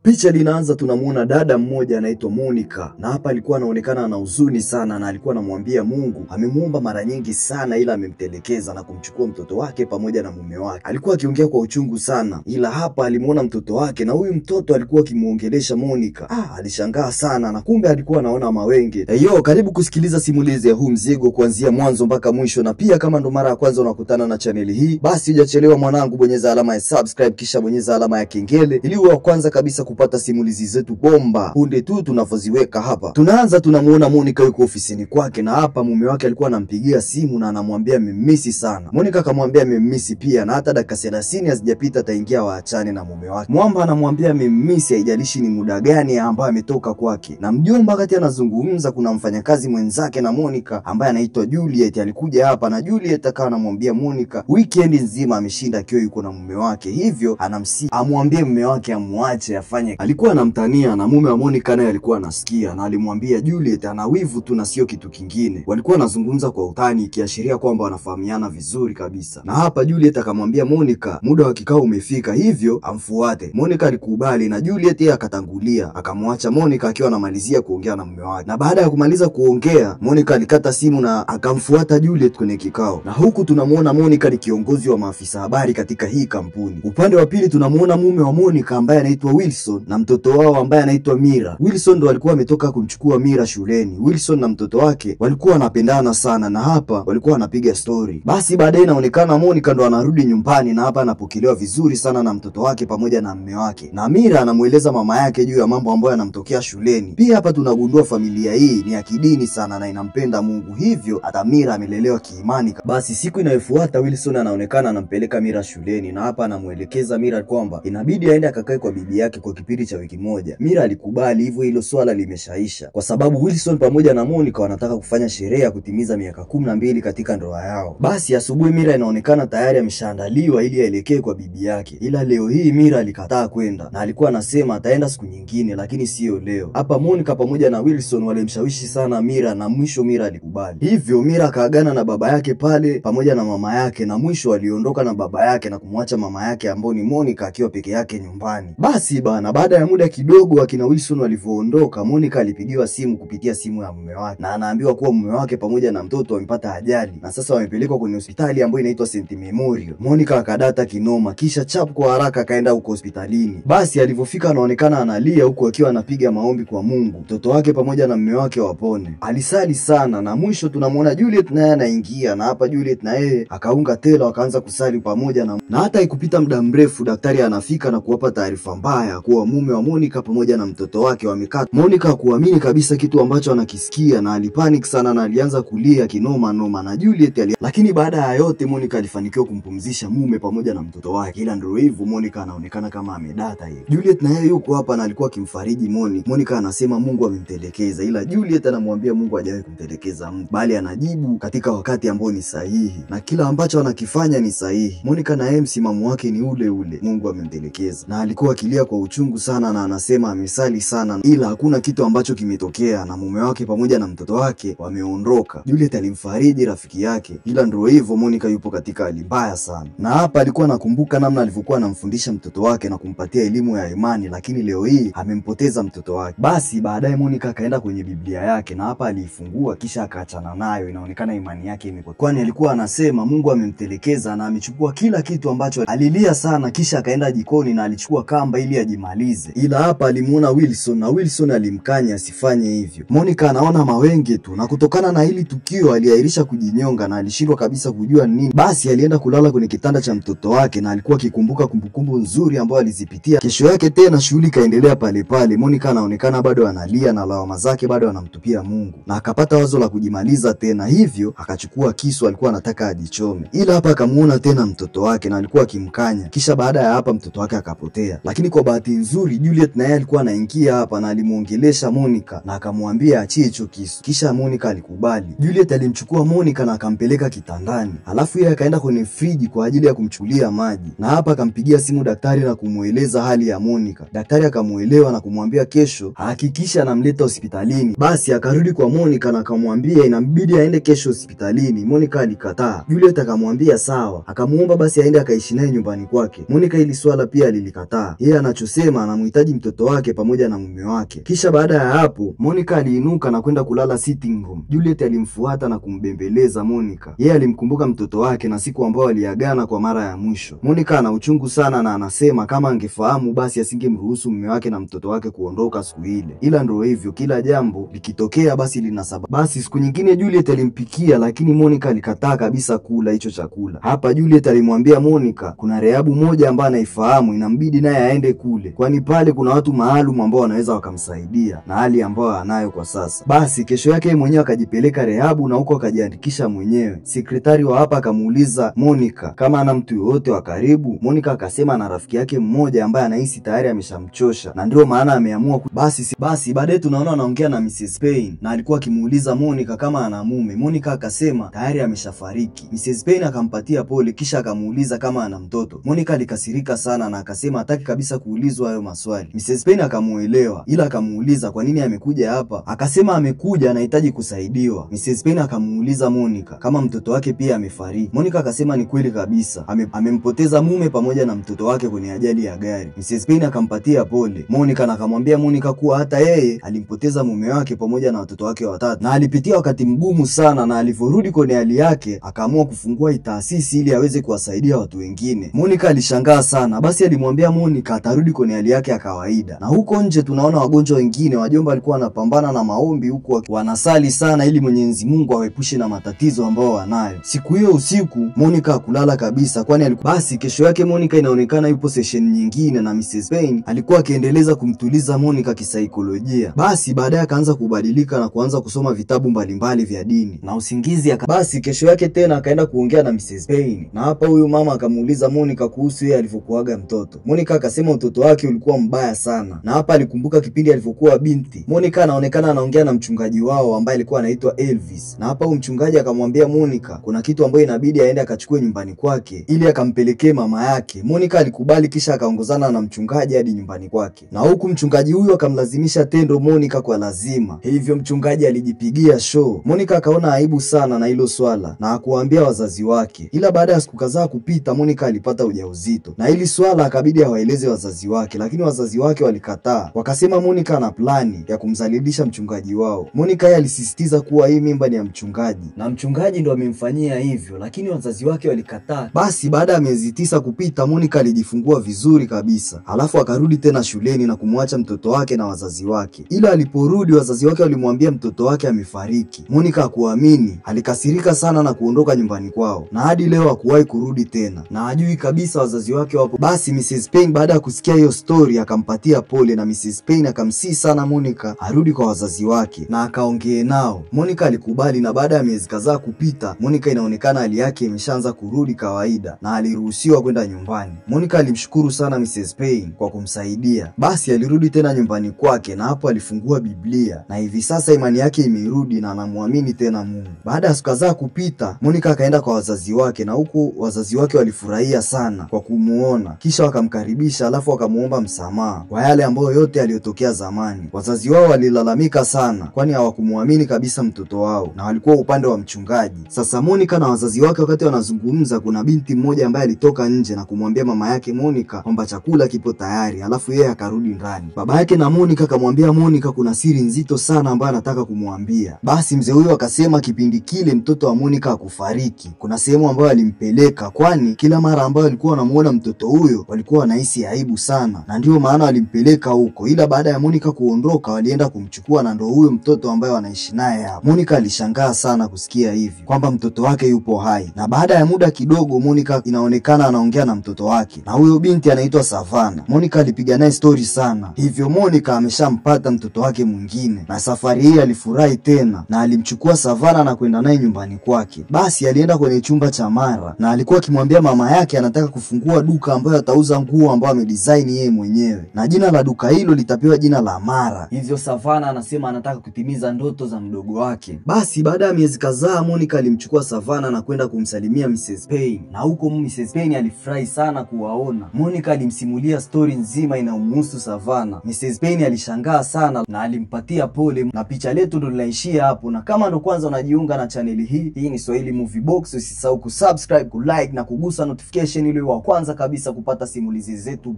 Picha linaanza tunamuona dada mmoja anaitwa Monica, na hapa alikuwa anaonekana ana huzuni sana, na alikuwa anamwambia Mungu amemuomba mara nyingi sana ila amemtelekeza na kumchukua mtoto wake pamoja na mume wake. Alikuwa akiongea kwa uchungu sana, ila hapa alimuona mtoto wake na huyu mtoto alikuwa akimuongelesha Monica. Alishangaa sana na kumbe alikuwa anaona mawenge. Karibu kusikiliza simulizi ya huu mzigo kuanzia mwanzo mpaka mwisho, na pia kama ndo mara ya kwanza unakutana na channel hii, basi hujachelewa mwanangu, bonyeza alama ya subscribe kisha bonyeza alama ya kengele ili uwe wa kwanza kabisa kupata simulizi zetu bomba punde tu tunavoziweka hapa. Tunaanza tunamuona Monica yuko ofisini kwake, na hapa mume wake alikuwa anampigia simu na anamwambia amemmisi sana. Monica akamwambia amemmisi pia, na hata dakika 30 hazijapita ataingia waachane na mume wake. Mwamba anamwambia amemmisi haijalishi ni muda gani ambaye ametoka kwake. Na mjomba wakati anazungumza, kuna mfanyakazi mwenzake na Monica ambaye anaitwa Juliet alikuja hapa, na Juliet akawa anamwambia Monica weekend nzima ameshinda akiwa yuko na mume wake, hivyo anamsihi amwambie mume wake amwache afanye. Alikuwa anamtania na mume wa Monica naye alikuwa anasikia, na alimwambia Juliet ana wivu tu na sio kitu kingine. Walikuwa wanazungumza kwa utani ikiashiria kwamba wanafahamiana vizuri kabisa. Na hapa Juliet akamwambia Monica muda wa kikao umefika, hivyo amfuate. Monica alikubali na Juliet yeye akatangulia, akamwacha Monica akiwa anamalizia kuongea na mume wake. Na baada ya kumaliza kuongea, Monica alikata simu na akamfuata Juliet kwenye kikao. Na huku tunamuona Monica ni kiongozi wa maafisa habari katika hii kampuni. Upande wa pili tunamuona mume wa Monica ambaye anaitwa Wilson na mtoto wao ambaye anaitwa Mira. Wilson ndo alikuwa ametoka kumchukua Mira shuleni. Wilson na mtoto wake walikuwa wanapendana sana, na hapa walikuwa wanapiga story. Basi baadaye inaonekana Monica ndo anarudi nyumbani, na hapa anapokelewa vizuri sana na mtoto wake pamoja na mume wake. Na Mira anamueleza mama yake juu ya mambo ambayo yanamtokea shuleni. Pia hapa tunagundua familia hii ni ya kidini sana na inampenda Mungu, hivyo hata Mira amelelewa kiimani. Basi siku inayofuata Wilson anaonekana anampeleka Mira shuleni, na hapa anamuelekeza Mira kwamba inabidi aende akakae kwa bibi yake kwa kipindi cha wiki moja. Mira alikubali, hivyo hilo swala limeshaisha kwa sababu Wilson pamoja na Monica wanataka kufanya sherehe ya kutimiza miaka 12 katika ndoa yao. Basi asubuhi Mira inaonekana tayari ameshaandaliwa ili aelekee kwa bibi yake, ila leo hii Mira alikataa kwenda na alikuwa anasema ataenda siku nyingine lakini sio leo. Hapa Monica pamoja na Wilson walimshawishi sana Mira na mwisho Mira alikubali. Hivyo Mira akaagana na baba yake pale pamoja na mama yake, na mwisho aliondoka na baba yake na kumwacha mama yake ambao ni Monica akiwa peke yake nyumbani. Basi bana, baada ya muda kidogo akina Wilson walivyoondoka, Monica alipigiwa simu kupitia simu ya mume wake, na anaambiwa kuwa mume wake pamoja na mtoto wamepata ajali na sasa wamepelekwa kwenye hospitali ambayo inaitwa St. Memorial. Monica akadata kinoma, kisha chap kwa haraka akaenda huko hospitalini. Basi alivyofika anaonekana analia huko akiwa anapiga maombi kwa Mungu mtoto wake pamoja na mume wake wapone. Alisali sana, na mwisho tunamuona Juliet naye anaingia, na hapa Juliet na yeye akaunga tela wakaanza kusali pamoja na hata ikupita muda mrefu daktari anafika na kuwapa taarifa mbaya kuwa mume wa Monica pamoja na mtoto wake wamekata. Monica hakuamini kabisa kitu ambacho anakisikia na alipanic sana na alianza kulia kinoma noma, na Juliet lakini baada ya yote Monica alifanikiwa kumpumzisha mume pamoja na mtoto wake. Ila ndio hivyo Monica anaonekana kama amedata hivi. Juliet na yeye yuko hapa na alikuwa akimfariji Monica. Monica anasema Mungu amemtelekeza, ila Juliet anamwambia Mungu hajawahi kumtelekeza mtu, bali anajibu katika wakati ambao ni sahihi na kila ambacho anakifanya ni sahihi. Monica na yeye msimamo wake ni ule ule, Mungu amemtelekeza, na alikuwa akilia kwa uchungu sana na anasema amesali sana ila hakuna kitu ambacho kimetokea na mume wake pamoja na mtoto wake wameondoka. Juliet alimfariji rafiki yake, ila ndio hivyo Monica yupo katika hali mbaya sana. Na hapa alikuwa anakumbuka namna alivyokuwa anamfundisha mtoto wake na kumpatia elimu ya imani, lakini leo hii amempoteza mtoto wake. Basi baadaye Monica akaenda kwenye Biblia yake na hapa aliifungua kisha akaachana nayo. Inaonekana imani yake imepotea, kwani alikuwa anasema Mungu amemtelekeza na amechukua kila kitu ambacho alilia sana, kisha akaenda jikoni na alichukua kamba ili ajimalize. Ila hapa alimuona Wilson na Wilson alimkanya asifanye hivyo. Monica anaona mawenge tu, na kutokana na hili tukio aliahirisha kujinyonga na alishindwa kabisa kujua nini. Basi alienda kulala kwenye kitanda cha mtoto wake na alikuwa akikumbuka kumbukumbu nzuri ambayo alizipitia. Kesho yake tena shughuli kaendelea pale pale. Monica anaonekana bado analia na lawama zake bado anamtupia Mungu, na akapata wazo la kujimaliza tena, hivyo akachukua kisu alikuwa anataka ajichome. Ila hapa akamuona tena mtoto wake na alikuwa akimkanya, kisha baada ya hapa mtoto wake akapotea. Lakini kwa bahati nzuri Juliet naye alikuwa anaingia hapa na alimuongelesha Monica na akamwambia achie hicho kisu, kisha Monica alikubali. Juliet alimchukua Monica na akampeleka kitandani, alafu yeye akaenda kwenye friji kwa ajili ya kumchukulia maji, na hapa akampigia simu daktari na kumueleza hali ya Monica. Daktari akamuelewa na kumwambia kesho hakikisha anamleta hospitalini. Basi akarudi kwa Monica na akamwambia inabidi aende kesho hospitalini. Monica alikataa. Juliet akamwambia sawa, akamuomba basi aende akaishi naye nyumbani kwake. Monica ili swala pia alilikataa. Yeye anachosema akasema anamhitaji mtoto wake pamoja na mume wake. Kisha baada ya hapo Monica aliinuka na kwenda kulala sitting room. Juliet alimfuata na kumbembeleza Monica. Yeye alimkumbuka mtoto wake na siku ambao aliagana kwa mara ya mwisho. Monica ana uchungu sana na anasema kama angefahamu basi asingemruhusu mume wake na mtoto wake kuondoka siku ile. Ila ndio hivyo, kila jambo likitokea basi lina sababu. Basi siku nyingine Juliet alimpikia, lakini Monica alikataa kabisa kula hicho chakula. Hapa Juliet alimwambia Monica kuna rehabu moja ambayo anaifahamu, inambidi naye aende kule, kwani pale kuna watu maalum ambao wanaweza wakamsaidia na hali ambayo anayo kwa sasa. Basi kesho yake mwenyewe akajipeleka rehabu na huko akajiandikisha mwenyewe. Sekretari wa hapa akamuuliza Monica kama ana mtu yoyote wa karibu. Monica akasema na rafiki yake mmoja ambaye anahisi tayari ameshamchosha na ndio maana ameamua basi baadaye tunaona anaongea na Mrs. Payne na alikuwa akimuuliza Monica kama ana mume. Monica akasema tayari ameshafariki. Mrs. Payne akampatia pole kisha akamuuliza kama ana mtoto. Monica alikasirika sana na akasema hataki kabisa kuulizwa hayo maswali. Mrs. Payne akamuelewa ila akamuuliza kwa nini amekuja hapa. Akasema amekuja anahitaji kusaidiwa. Mrs. Payne akamuuliza Monica kama mtoto wake pia amefariki. Monica akasema ni kweli kabisa, amempoteza mume pamoja na mtoto wake kwenye ajali ya gari. Mrs. Payne akampatia pole Monica na akamwambia Monica kuwa hata yeye alimpoteza mume wake pamoja na watoto wake watatu na alipitia wakati mgumu sana, na alivyorudi kwenye hali yake akaamua kufungua taasisi ili aweze kuwasaidia watu wengine. Monica alishangaa sana, basi alimwambia Monica atarudi kwenye hali yake ya kawaida. Na huko nje tunaona wagonjwa wengine, wajomba walikuwa wanapambana na maombi huko wanasali sana ili Mwenyezi Mungu awepushe na matatizo ambao wanayo. Siku hiyo usiku Monica hakulala kabisa, kwani basi kesho yake Monica inaonekana yupo session nyingine na Mrs. Payne alikuwa akiendeleza kumtuliza Monica kisaikolojia. Basi baadaye akaanza kubadilika na kuanza kusoma vitabu mbalimbali vya dini na usingizi basi kesho yake tena akaenda kuongea na Mrs. Payne, na hapa huyu mama akamuuliza Monica kuhusu yeye alivyokuaga mtoto. Monica akasema mtoto wake ulikuwa mbaya sana, na hapa alikumbuka kipindi alivyokuwa binti. Monica anaonekana anaongea na mchungaji wao ambaye alikuwa anaitwa Elvis, na hapa huyu mchungaji akamwambia Monica kuna kitu ambayo inabidi aende akachukue nyumbani kwake ili akampelekee mama yake. Monica alikubali kisha akaongozana na mchungaji hadi nyumbani kwake, na huku mchungaji huyu akamlazimisha tendo Monica kwa lazima. Hivyo mchungaji alijipigia show. Monica akaona aibu sana na hilo swala na hakuambia wazazi wake. Ila baada ya siku kadhaa kupita Monica alipata ujauzito, na hili swala akabidi awaeleze wazazi wake, lakini wazazi wake walikataa. Wakasema Monica ana plani ya kumzalilisha mchungaji wao. Monica yeye alisisitiza kuwa hii mimba ni ya mchungaji na mchungaji ndo amemfanyia hivyo, lakini wazazi wake walikataa. Basi baada ya miezi 9 kupita Monica alijifungua vizuri kabisa. Alafu akarudi tena shuleni na kumwacha mtoto wake na wazazi wake. Ila aliporudi wazazi wake walimwambia mtoto wake amefariki. Monica hakuamini, alikasirika sana na kuondoka nyumbani kwao, na hadi leo hakuwahi kurudi tena na hajui kabisa wazazi wake wapo. Basi Mrs. Payne baada ya kusikia hiyo story akampatia pole, na Mrs. Payne akamsihi sana Monica arudi kwa wazazi wake na akaongee nao. Monica alikubali, na baada ya miezi kadhaa kupita Monica inaonekana hali yake imeshaanza kurudi kawaida na aliruhusiwa kwenda nyumbani. Monica alimshukuru sana Mrs. Payne kwa kumsaidia. Basi alirudi tena nyumbani kwake na hapo alifungua Biblia, na hivi sasa imani yake imerudi na anamwamini tena Mungu. Baada ya siku kadhaa kupita Monica akaenda kwa wazazi wake, na huku wazazi wake walifurahia sana kwa kumuona, kisha wakamkaribisha, alafu wakamuomba msamaha kwa yale ambayo yote yaliyotokea zamani. Wazazi wao walilalamika sana kwani hawakumuamini kabisa mtoto wao na walikuwa upande wa mchungaji. Sasa Monica na wazazi wake wakati wanazungumza, kuna binti mmoja ambaye alitoka nje na kumwambia mama yake Monica kwamba chakula kipo tayari, alafu yeye akarudi ndani. Baba yake na Monica akamwambia Monica kuna siri nzito sana ambayo anataka kumwambia. Basi mzee huyo akasema kipindi kile mtoto wa Monica hakufariki, kuna sehemu ambayo alimpeleka, kwani kila mara ambayo alikuwa anamuona mtoto huyo walikuwa wanahisi aibu sana na ndio maana alimpeleka huko. Ila baada ya Monica kuondoka walienda kumchukua na ndio huyo mtoto ambaye wanaishi naye hapo. Monica alishangaa sana kusikia hivi kwamba mtoto wake yupo hai, na baada ya muda kidogo Monica inaonekana anaongea na mtoto wake, na huyo binti anaitwa Savannah. Monica alipiga naye story sana, hivyo Monica ameshampata mtoto wake mwingine, na safari hii alifurahi tena na alimchukua Savannah na kwenda naye nyumbani kwake. Basi alienda kwenye chumba cha Mara na alikuwa akimwambia mama yake anataka kufungua duka ambayo atauza nguo ambayo amedesign yeye mwenyewe, na jina la duka hilo litapewa jina la Mara. Hivyo Savannah anasema anataka kutimiza ndoto za mdogo wake. Basi baada ya miezi kadhaa Monica alimchukua Savannah na kwenda kumsalimia Mrs. Payne, na huko Mrs. Payne alifurahi sana kuwaona. Monica alimsimulia story nzima inayomhusu Savannah. Mrs. Payne alishangaa sana na alimpatia pole, na picha letu ndo linaishia hapo. Na kama ndo kwanza unajiunga na channel hii ni Swahili Movie Box, usisahau kusubscribe, kulike na kugusa notification ili wa kwanza kabisa kupata simulizi zetu.